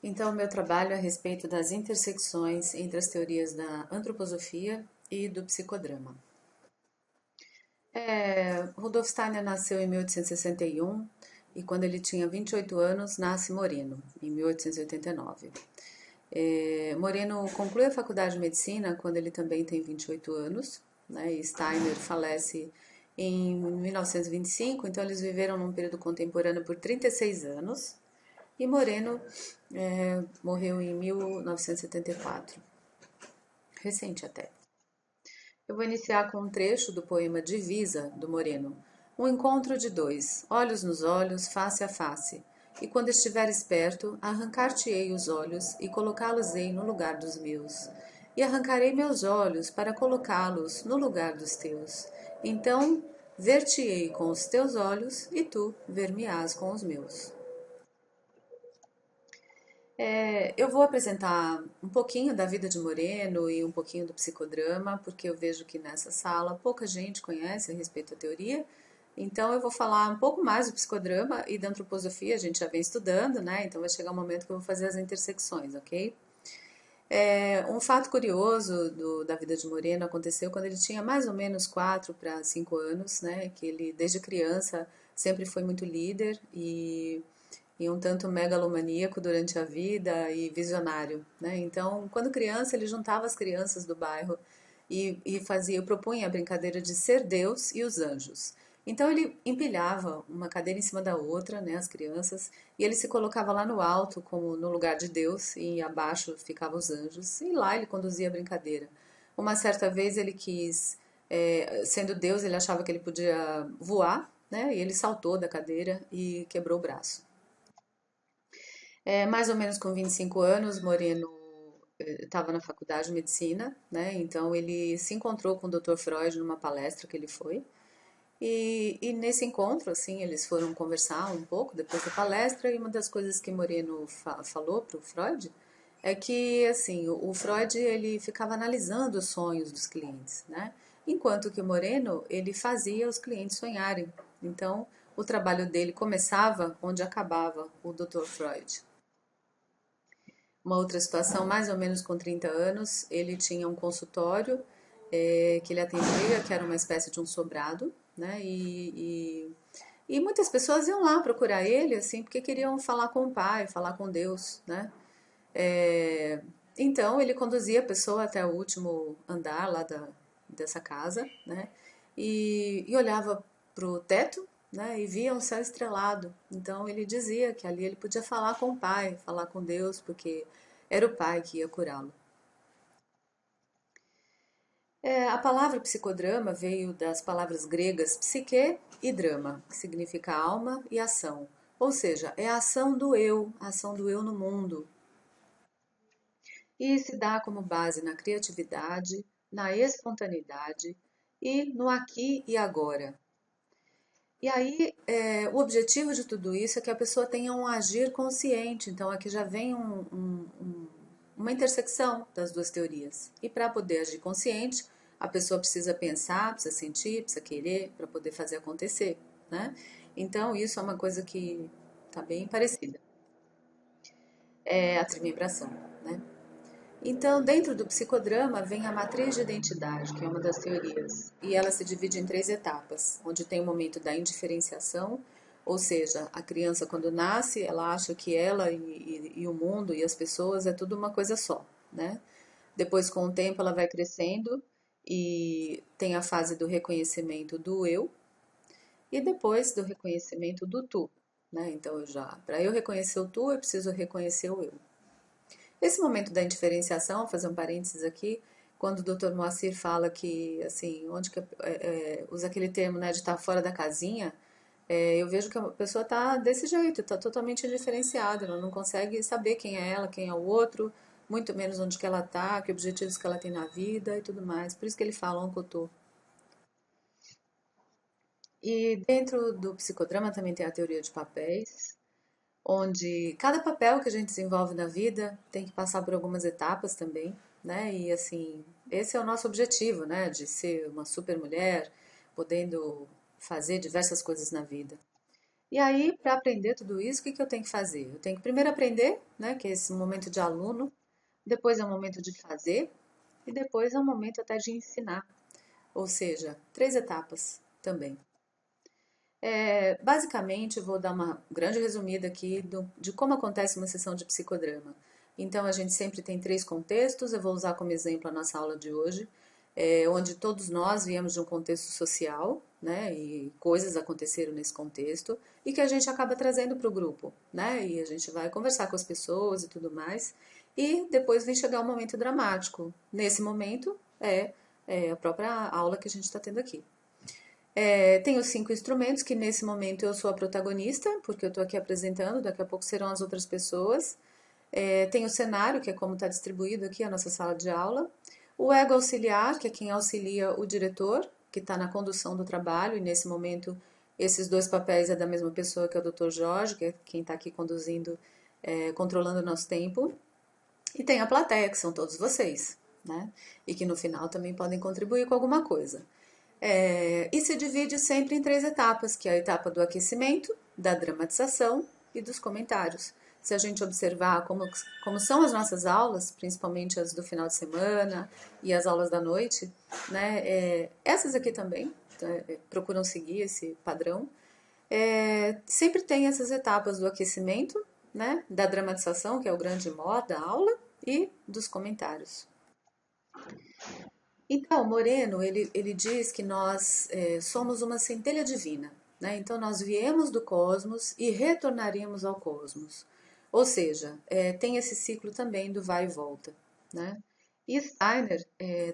Então, meu trabalho é a respeito das intersecções entre as teorias da antroposofia e do psicodrama. Rudolf Steiner nasceu em 1861 e quando ele tinha 28 anos nasce Moreno, em 1889. Moreno conclui a faculdade de medicina quando ele também tem 28 anos, né, e Steiner falece em 1925, então eles viveram num período contemporâneo por 36 anos. E Moreno morreu em 1974, recente até. Eu vou iniciar com um trecho do poema Divisa, do Moreno. Um encontro de dois, olhos nos olhos, face a face. E quando estiveres perto, arrancar-te-ei os olhos e colocá-los-ei no lugar dos meus. E arrancarei meus olhos para colocá-los no lugar dos teus. Então ver-te-ei com os teus olhos e tu ver-me-ás com os meus. Eu vou apresentar um pouquinho da vida de Moreno e um pouquinho do psicodrama, porque eu vejo que nessa sala pouca gente conhece a respeito da teoria. Então eu vou falar um pouco mais do psicodrama e da antroposofia, a gente já vem estudando, né? Então vai chegar um momento que eu vou fazer as intersecções, ok? Um fato curioso da vida de Moreno aconteceu quando ele tinha mais ou menos 4 para 5 anos, né? Que ele, desde criança, sempre foi muito líder e um tanto megalomaníaco durante a vida e visionário, né? Então, quando criança, ele juntava as crianças do bairro e propunha a brincadeira de ser Deus e os anjos. Então ele empilhava uma cadeira em cima da outra, né, as crianças, e ele se colocava lá no alto, como no lugar de Deus, e abaixo ficavam os anjos, e lá ele conduzia a brincadeira. Uma certa vez ele quis, sendo Deus, ele achava que ele podia voar, né, e ele saltou da cadeira e quebrou o braço. Mais ou menos com 25 anos, Moreno estava na faculdade de medicina, né? Então ele se encontrou com o Dr. Freud numa palestra que ele foi. E nesse encontro, assim, eles foram conversar um pouco depois da palestra e uma das coisas que Moreno falou para o Freud é que, assim, o Freud ele ficava analisando os sonhos dos clientes, né? Enquanto que o Moreno ele fazia os clientes sonharem. Então, o trabalho dele começava onde acabava o Dr. Freud. Uma outra situação, mais ou menos com 30 anos, ele tinha um consultório que ele atendia, que era uma espécie de um sobrado, né? E muitas pessoas iam lá procurar ele, assim, porque queriam falar com o pai, falar com Deus, né? É, então ele conduzia a pessoa até o último andar lá dessa casa, né? E olhava para o teto, né? E via um céu estrelado. Então ele dizia que ali ele podia falar com o pai, falar com Deus, porque era o pai que ia curá-lo. A palavra psicodrama veio das palavras gregas psique e drama, que significa alma e ação. Ou seja, é a ação do eu no mundo, e se dá como base na criatividade, na espontaneidade e no aqui e agora. E aí, o objetivo de tudo isso é que a pessoa tenha um agir consciente. Então, aqui já vem uma intersecção das duas teorias. E para poder agir consciente, a pessoa precisa pensar, precisa sentir, precisa querer para poder fazer acontecer, né? Então, isso é uma coisa que está bem parecida. É a trimembração, né? Então, dentro do psicodrama vem a matriz de identidade, que é uma das teorias, e ela se divide em três etapas, onde tem o momento da indiferenciação, ou seja, a criança quando nasce, ela acha que ela e o mundo e as pessoas é tudo uma coisa só, né? Depois, com o tempo, ela vai crescendo e tem a fase do reconhecimento do eu e depois do reconhecimento do tu, né? Então, para eu reconhecer o tu, eu preciso reconhecer o eu. Esse momento da indiferenciação, vou fazer um parênteses aqui, quando o Dr. Moacir fala que, assim, onde que usa aquele termo, né, de estar fora da casinha, eu vejo que a pessoa está desse jeito, está totalmente indiferenciada, ela não consegue saber quem é ela, quem é o outro, muito menos onde que ela está, que objetivos que ela tem na vida e tudo mais. Por isso que ele fala Oncoto. E dentro do psicodrama também tem a teoria de papéis, onde cada papel que a gente desenvolve na vida tem que passar por algumas etapas também, né? E assim, esse é o nosso objetivo, né? De ser uma super mulher, podendo fazer diversas coisas na vida. E aí, para aprender tudo isso, o que que eu tenho que fazer? Eu tenho que primeiro aprender, né, que é esse momento de aluno, depois é o momento de fazer e depois é o momento até de ensinar. Ou seja, 3 etapas também. Basicamente, eu vou dar uma grande resumida aqui de como acontece uma sessão de psicodrama. Então, a gente sempre tem 3 contextos, eu vou usar como exemplo a nossa aula de hoje, onde todos nós viemos de um contexto social, né, e coisas aconteceram nesse contexto, e que a gente acaba trazendo para o grupo, né, e a gente vai conversar com as pessoas e tudo mais, e depois vem chegar o momento dramático. Nesse momento, é a própria aula que a gente está tendo aqui. Tem os 5 instrumentos, que nesse momento eu sou a protagonista, porque eu estou aqui apresentando, daqui a pouco serão as outras pessoas. Tem o cenário, que é como está distribuído aqui a nossa sala de aula. O ego auxiliar, que é quem auxilia o diretor, que está na condução do trabalho, e nesse momento esses 2 papéis é da mesma pessoa, que é o Dr. Jorge, que é quem está aqui conduzindo, controlando o nosso tempo. E tem a plateia, que são todos vocês, né? E que no final também podem contribuir com alguma coisa. E se divide sempre em 3 etapas, que é a etapa do aquecimento, da dramatização e dos comentários. Se a gente observar como são as nossas aulas, principalmente as do final de semana e as aulas da noite, né, essas aqui também procuram seguir esse padrão. Sempre tem essas etapas do aquecimento, né, da dramatização, que é o grande mó da aula, e dos comentários. Então, Moreno, ele diz que nós somos uma centelha divina, né? Então, nós viemos do cosmos e retornaríamos ao cosmos. Ou seja, tem esse ciclo também do vai e volta, né? E Steiner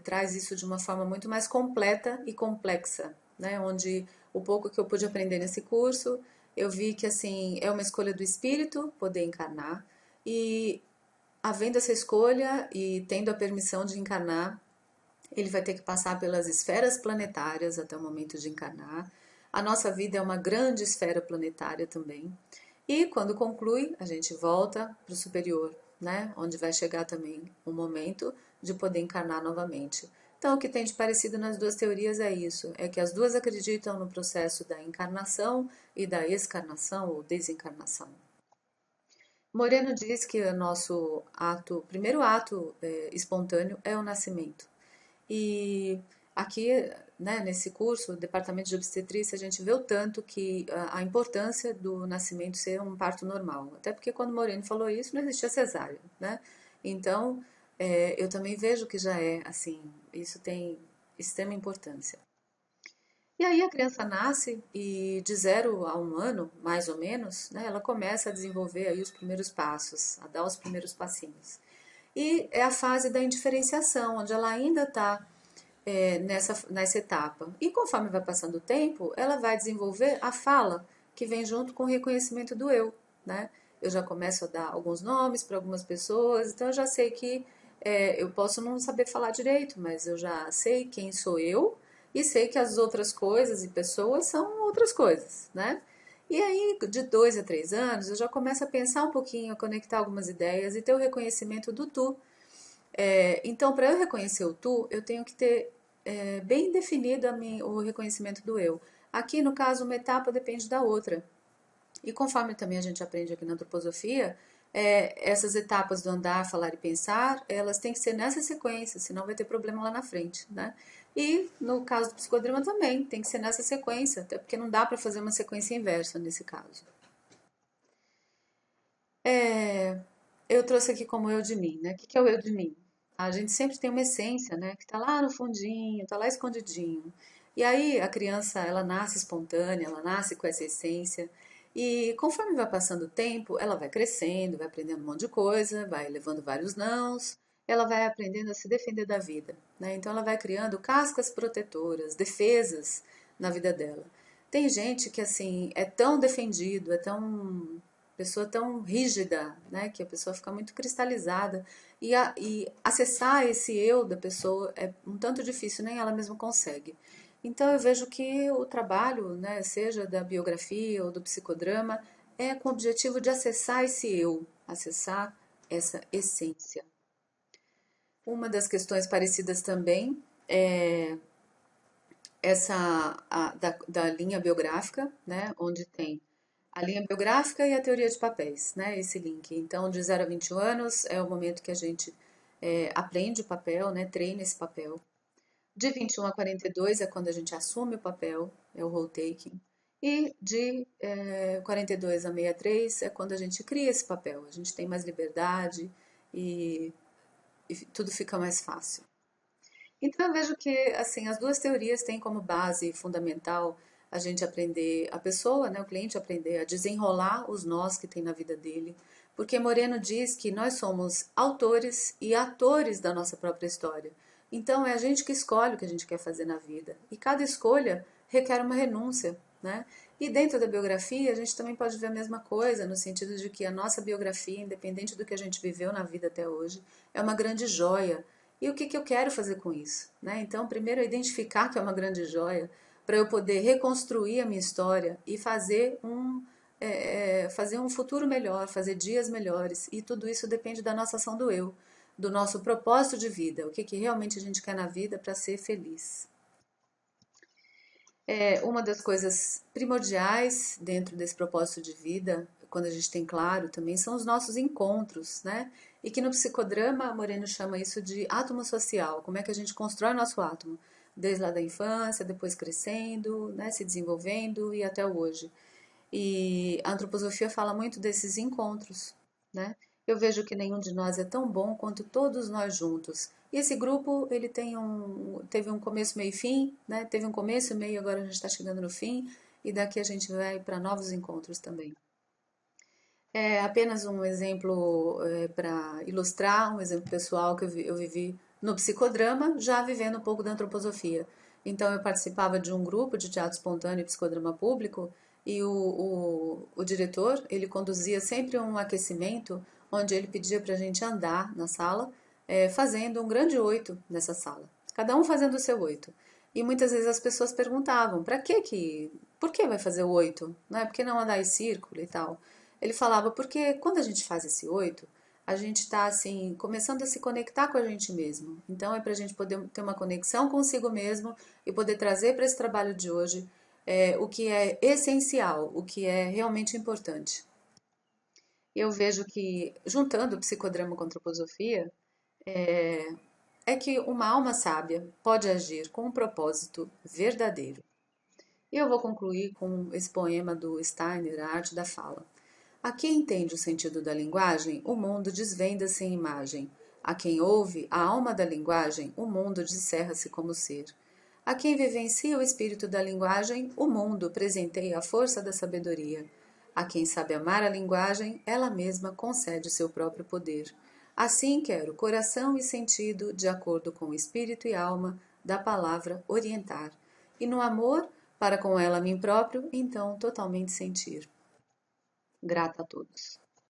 traz isso de uma forma muito mais completa e complexa, né? Onde o pouco que eu pude aprender nesse curso, eu vi que assim é uma escolha do espírito poder encarnar e havendo essa escolha e tendo a permissão de encarnar, ele vai ter que passar pelas esferas planetárias até o momento de encarnar. A nossa vida é uma grande esfera planetária também. E quando conclui, a gente volta para o superior, né? Onde vai chegar também o momento de poder encarnar novamente. Então, o que tem de parecido nas 2 teorias é isso: é que as duas acreditam no processo da encarnação e da excarnação ou desencarnação. Moreno diz que o nosso primeiro ato espontâneo é o nascimento. E aqui, né, nesse curso, Departamento de Obstetrícia, a gente vê o tanto que a importância do nascimento ser um parto normal. Até porque quando o Moreno falou isso, não existia cesárea, né? Então, eu também vejo que já é assim, isso tem extrema importância. E aí a criança nasce e de 0 a 1 ano, mais ou menos, né, ela começa a desenvolver aí os primeiros passos, a dar os primeiros passinhos. E é a fase da indiferenciação, onde ela ainda está nessa etapa. E conforme vai passando o tempo, ela vai desenvolver a fala, que vem junto com o reconhecimento do eu, né? Eu já começo a dar alguns nomes para algumas pessoas, então eu já sei que eu posso não saber falar direito, mas eu já sei quem sou eu e sei que as outras coisas e pessoas são outras coisas, né? E aí, de 2 a 3 anos, eu já começo a pensar um pouquinho, a conectar algumas ideias e ter o reconhecimento do tu. Então, para eu reconhecer o tu, eu tenho que ter bem definido o reconhecimento do eu. Aqui, no caso, uma etapa depende da outra. E conforme também a gente aprende aqui na antroposofia, essas etapas do andar, falar e pensar, elas têm que ser nessa sequência, senão vai ter problema lá na frente, né? E no caso do psicodrama também, tem que ser nessa sequência, até porque não dá para fazer uma sequência inversa nesse caso. É, eu trouxe aqui como eu de mim, né? O que que é o eu de mim? A gente sempre tem uma essência, né? Que tá lá no fundinho, tá lá escondidinho. E aí a criança, ela nasce espontânea, ela nasce com essa essência. E conforme vai passando o tempo, ela vai crescendo, vai aprendendo um monte de coisa, vai levando vários nãos, ela vai aprendendo a se defender da vida, né? Então ela vai criando cascas protetoras, defesas na vida dela. Tem gente que assim é tão defendido, é tão pessoa tão rígida, né, que a pessoa fica muito cristalizada e acessar esse eu da pessoa é um tanto difícil, nem ela mesma consegue. Então eu vejo que o trabalho, né, seja da biografia ou do psicodrama, é com o objetivo de acessar esse eu, acessar essa essência. Uma das questões parecidas também é essa da linha biográfica, né, onde tem A linha biográfica e a teoria de papéis, né? Esse link. Então, de 0 a 21 anos é o momento que a gente aprende o papel, né? Treina esse papel. De 21 a 42 é quando a gente assume o papel, é o role taking. E de 42 a 63 é quando a gente cria esse papel. A gente tem mais liberdade e, e tudo fica mais fácil. Então eu vejo que assim as duas teorias têm como base fundamental a gente aprender a pessoa, né, o cliente aprender a desenrolar os nós que tem na vida dele, porque Moreno diz que nós somos autores e atores da nossa própria história. Então é a gente que escolhe o que a gente quer fazer na vida e cada escolha requer uma renúncia, né? E dentro da biografia a gente também pode ver a mesma coisa, no sentido de que a nossa biografia, independente do que a gente viveu na vida até hoje, é uma grande joia e o que, que eu quero fazer com isso? Né? Então, primeiro é identificar que é uma grande joia, para eu poder reconstruir a minha história e fazer um futuro melhor, fazer dias melhores. E tudo isso depende da nossa ação do eu, do nosso propósito de vida, o que, que realmente a gente quer na vida para ser feliz. Uma das coisas primordiais dentro desse propósito de vida, quando a gente tem claro também, são os nossos encontros, né? E que no psicodrama, Moreno chama isso de átomo social, como é que a gente constrói o nosso átomo, desde lá da infância, depois crescendo, né, se desenvolvendo e até hoje. E a antroposofia fala muito desses encontros, né? Eu vejo que nenhum de nós é tão bom quanto todos nós juntos. E esse grupo, ele teve um começo, meio e fim, né? Teve um começo, meio, agora a gente está chegando no fim. E daqui a gente vai para novos encontros também. É apenas um exemplo para ilustrar, um exemplo pessoal que eu vivi no psicodrama, já vivendo um pouco da antroposofia. Então, eu participava de um grupo de teatro espontâneo e psicodrama público e o diretor, ele conduzia sempre um aquecimento onde ele pedia para a gente andar na sala, fazendo um grande oito nessa sala. Cada um fazendo o seu oito. E muitas vezes as pessoas perguntavam, por que vai fazer o oito? Não é? Por que não andar em círculo e tal? Ele falava, porque quando a gente faz esse oito, a gente está assim, começando a se conectar com a gente mesmo. Então é para a gente poder ter uma conexão consigo mesmo e poder trazer para esse trabalho de hoje o que é essencial, o que é realmente importante. Eu vejo que, juntando o psicodrama com a antroposofia, é que uma alma sábia pode agir com um propósito verdadeiro. E eu vou concluir com esse poema do Steiner, A Arte da Fala. A quem entende o sentido da linguagem, o mundo desvenda-se em imagem. A quem ouve a alma da linguagem, o mundo descerra-se como ser. A quem vivencia o espírito da linguagem, o mundo presenteia a força da sabedoria. A quem sabe amar a linguagem, ela mesma concede o seu próprio poder. Assim quero coração e sentido, de acordo com o espírito e alma da palavra, orientar. E no amor, para com ela a mim próprio, então totalmente sentir. Grata a todos.